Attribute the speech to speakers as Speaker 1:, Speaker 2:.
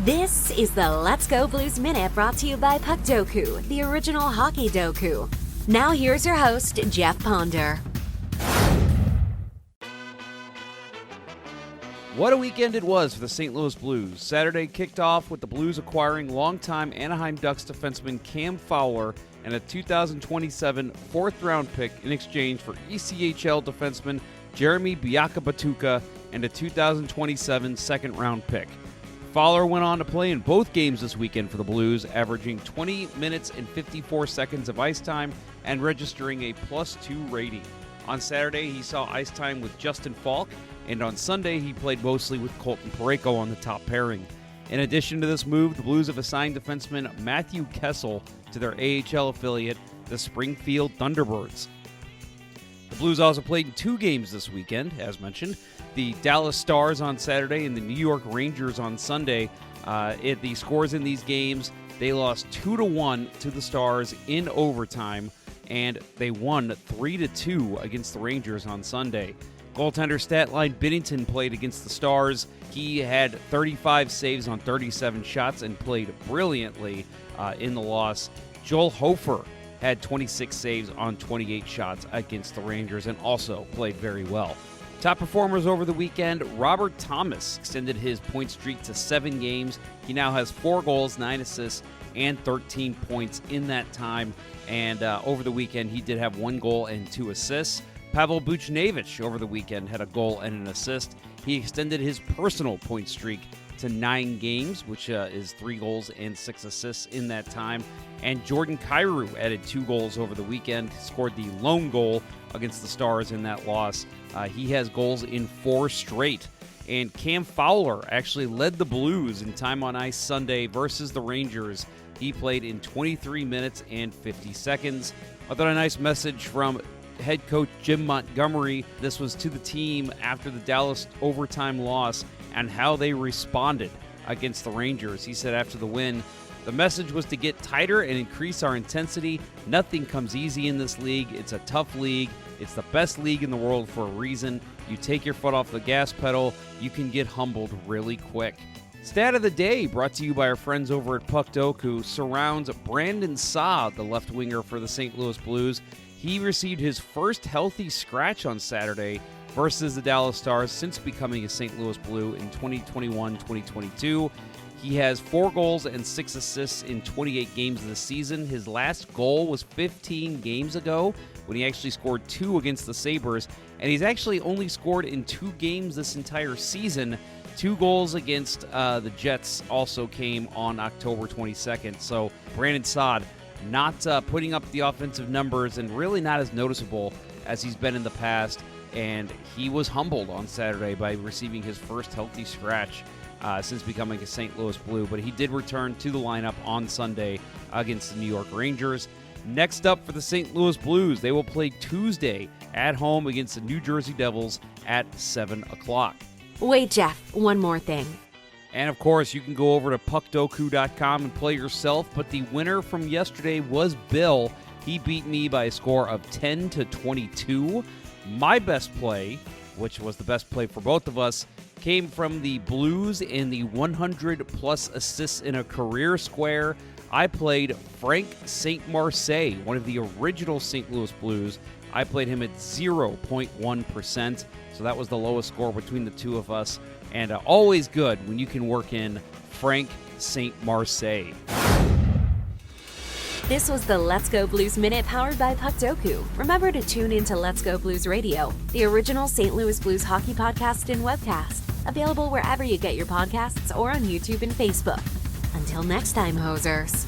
Speaker 1: This is the Let's Go Blues Minute brought to you by Puckdoku, the original hockey doku. Now here's your host, Jeff Ponder.
Speaker 2: What a weekend it was for the St. Louis Blues. Saturday kicked off with the Blues acquiring longtime Anaheim Ducks defenseman Cam Fowler and a 2027 fourth-round pick in exchange for ECHL defenseman Jeremy Batuka and a 2027 second-round pick. Fowler went on to play in both games this weekend for the Blues, averaging 20 minutes and 54 seconds of ice time and registering a +2 rating. On Saturday, he saw ice time with Justin Falk, and on Sunday, he played mostly with Colton Parayko on the top pairing. In addition to this move, the Blues have assigned defenseman Matthew Kessel to their AHL affiliate, the Springfield Thunderbirds. The Blues also played in two games this weekend, as mentioned. The Dallas Stars on Saturday and the New York Rangers on Sunday. The scores in these games, they lost 2-1 to the Stars in overtime, and they won 3-2 against the Rangers on Sunday. Goaltender Statline Binnington played against the Stars. He had 35 saves on 37 shots and played brilliantly in the loss. Joel Hofer had 26 saves on 28 shots against the Rangers and also played very well. Top performers over the weekend, Robert Thomas extended his point streak to 7 games. He now has 4 goals, 9 assists, and 13 points in that time. And over the weekend, he did have 1 goal and 2 assists. Pavel Buchnevich over the weekend had a goal and an assist. He extended his personal point streak to 9 games, which is 3 goals and 6 assists in that time. And Jordan Kyrou added 2 goals over the weekend, scored the lone goal against the Stars in that loss. He has goals in 4 straight. And Cam Fowler actually led the Blues in time on ice Sunday versus the Rangers. He played in 23 minutes and 50 seconds. I thought a nice message from head coach Jim Montgomery. This was to the team after the Dallas overtime loss and how they responded against the Rangers. He said after the win, the message was to get tighter and increase our intensity. Nothing comes easy in this league. It's a tough league. It's the best league in the world for a reason. You take your foot off the gas pedal, you can get humbled really quick. Stat of the day, brought to you by our friends over at Puckdoku, surrounds Brandon Saad, the left winger for the St. Louis Blues. He received his first healthy scratch on Saturday versus the Dallas Stars since becoming a St. Louis Blue in 2021-2022. He has 4 goals and 6 assists in 28 games this season. His last goal was 15 games ago when he actually scored 2 against the Sabres, and he's actually only scored in 2 games this entire season. 2 goals against the Jets also came on October 22nd. So Brandon Saad not putting up the offensive numbers and really not as noticeable as he's been in the past. And he was humbled on Saturday by receiving his first healthy scratch since becoming a St. Louis Blue. But he did return to the lineup on Sunday against the New York Rangers. Next up for the St. Louis Blues, they will play Tuesday at home against the New Jersey Devils at 7 o'clock.
Speaker 1: Wait, Jeff, one more thing.
Speaker 2: And, of course, you can go over to puckdoku.com and play yourself, but the winner from yesterday was Bill. He beat me by a score of 10-22. My best play, which was the best play for both of us, came from the Blues in the 100-plus assists in a career square. I played Frank St. Marseille, one of the original St. Louis Blues. I played him at 0.1%, so that was the lowest score between the two of us. And always good when you can work in Frank St. Marseille.
Speaker 1: This was the Let's Go Blues Minute powered by Puckdoku. Remember to tune into Let's Go Blues Radio, the original St. Louis Blues hockey podcast and webcast. Available wherever you get your podcasts or on YouTube and Facebook. Until next time, hosers.